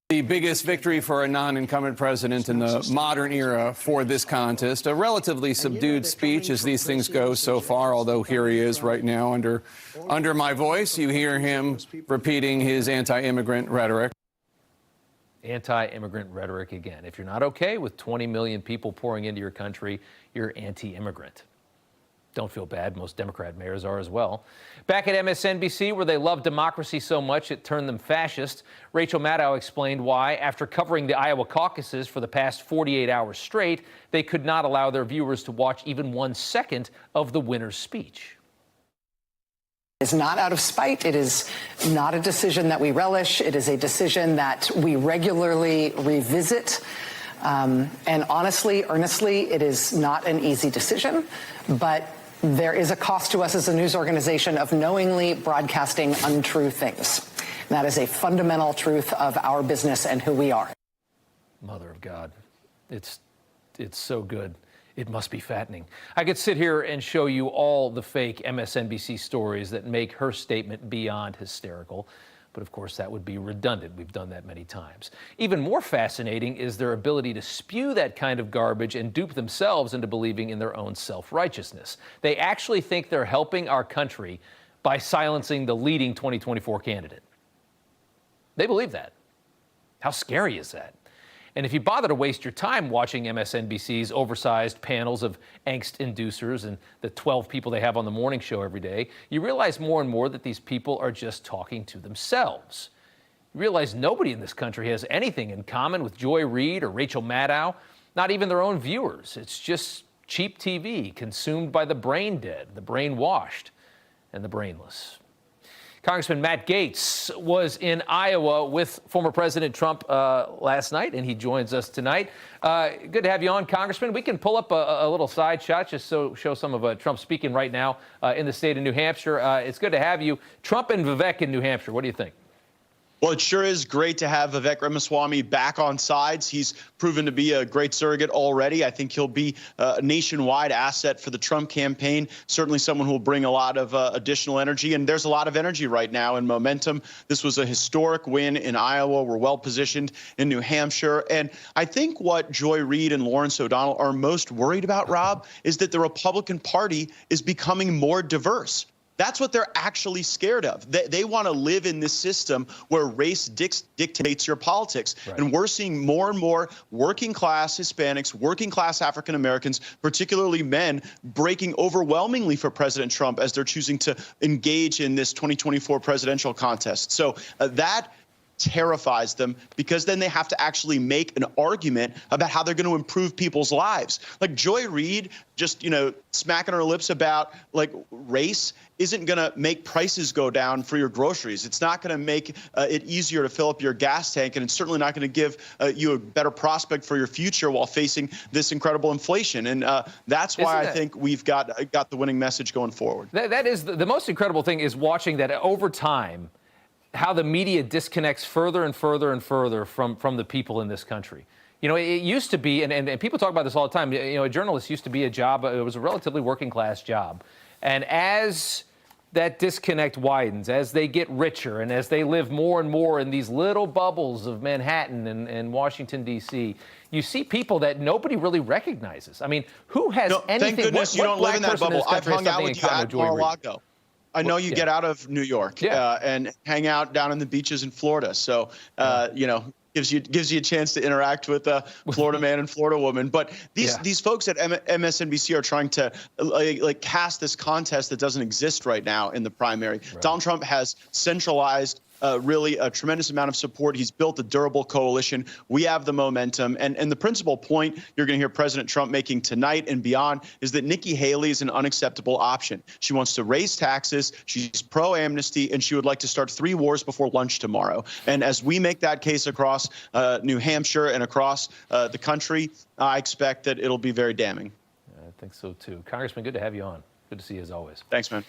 The biggest victory for a non-incumbent president in the modern era for this contest. A relatively subdued speech as these things go so far, although here he is right now under my voice. You hear him repeating his anti-immigrant rhetoric. Anti-immigrant rhetoric again. If you're not okay with 20 million people pouring into your country, you're anti-immigrant. Don't feel bad. Most Democrat mayors are as well. Back at MSNBC, where they love democracy so much it turned them fascist, Rachel Maddow explained why, after covering the Iowa caucuses for the past 48 hours straight, they could not allow their viewers to watch even 1 second of the winner's speech. It's not out of spite. It is not a decision that we relish. It is a decision that we regularly revisit. And honestly, earnestly, it is not an easy decision, but there is a cost to us as a news organization of knowingly broadcasting untrue things. And that is a fundamental truth of our business and who we are. Mother of God, it's so good. It must be fattening. I could sit here and show you all the fake MSNBC stories that make her statement beyond hysterical. But of course, that would be redundant. We've done that many times. Even more fascinating is their ability to spew that kind of garbage and dupe themselves into believing in their own self-righteousness. They actually think they're helping our country by silencing the leading 2024 candidate. They believe that. How scary is that? And if you bother to waste your time watching MSNBC's oversized panels of angst inducers and the 12 people they have on the morning show every day, you realize more and more that these people are just talking to themselves. You realize nobody in this country has anything in common with Joy Reid or Rachel Maddow, not even their own viewers. It's just cheap TV consumed by the brain dead, the brainwashed, and the brainless. Congressman Matt Gaetz was in Iowa with former President Trump last night, and he joins us tonight. Good to have you on, Congressman. We can pull up a little side shot just so show some of Trump speaking right now in the state of New Hampshire. It's good to have you. Trump and Vivek in New Hampshire. What do you think? Well, it sure is great to have Vivek Ramaswamy back on sides. He's proven to be a great surrogate already. I think he'll be a nationwide asset for the Trump campaign, certainly someone who will bring a lot of additional energy. And there's a lot of energy right now and momentum. This was a historic win in Iowa. We're well positioned in New Hampshire. And I think what Joy Reid and Lawrence O'Donnell are most worried about, Rob, is that the Republican Party is becoming more diverse. That's what they're actually scared of. They want to live in this system where race dictates your politics. Right. And we're seeing more and more working class Hispanics, working class African Americans, particularly men, breaking overwhelmingly for President Trump as they're choosing to engage in this 2024 presidential contest. So that terrifies them, because then they have to actually make an argument about how they're going to improve people's lives. Like Joy Reid just, smacking her lips about like race isn't going to make prices go down for your groceries. It's not going to make it easier to fill up your gas tank, and it's certainly not going to give you a better prospect for your future while facing this incredible inflation. And that's why I think we've got the winning message going forward. That is the most incredible thing, is watching that over time, how the media disconnects further and further and further from the people in this country. It used to be, and people talk about this all the time, a journalist used to be a job, it was a relatively working class job. And as that disconnect widens, as they get richer and as they live more and more in these little bubbles of Manhattan and Washington, D.C., you see people that nobody really recognizes. I mean, who has anything? Thank goodness you don't live in that bubble. I've hung out with you at Mar-a-Lago. I know you get out of New York and hang out down in the beaches in Florida. So, gives you a chance to interact with a Florida man and Florida woman. But these folks at MSNBC are trying to like cast this contest that doesn't exist right now in the primary. Right. Donald Trump has centralized really a tremendous amount of support. He's built a durable coalition. We have the momentum. And the principal point you're going to hear President Trump making tonight and beyond is that Nikki Haley is an unacceptable option. She wants to raise taxes. She's pro-amnesty, and she would like to start 3 wars before lunch tomorrow. And as we make that case across New Hampshire and across the country, I expect that it'll be very damning. I think so, too. Congressman, good to have you on. Good to see you as always. Thanks, man.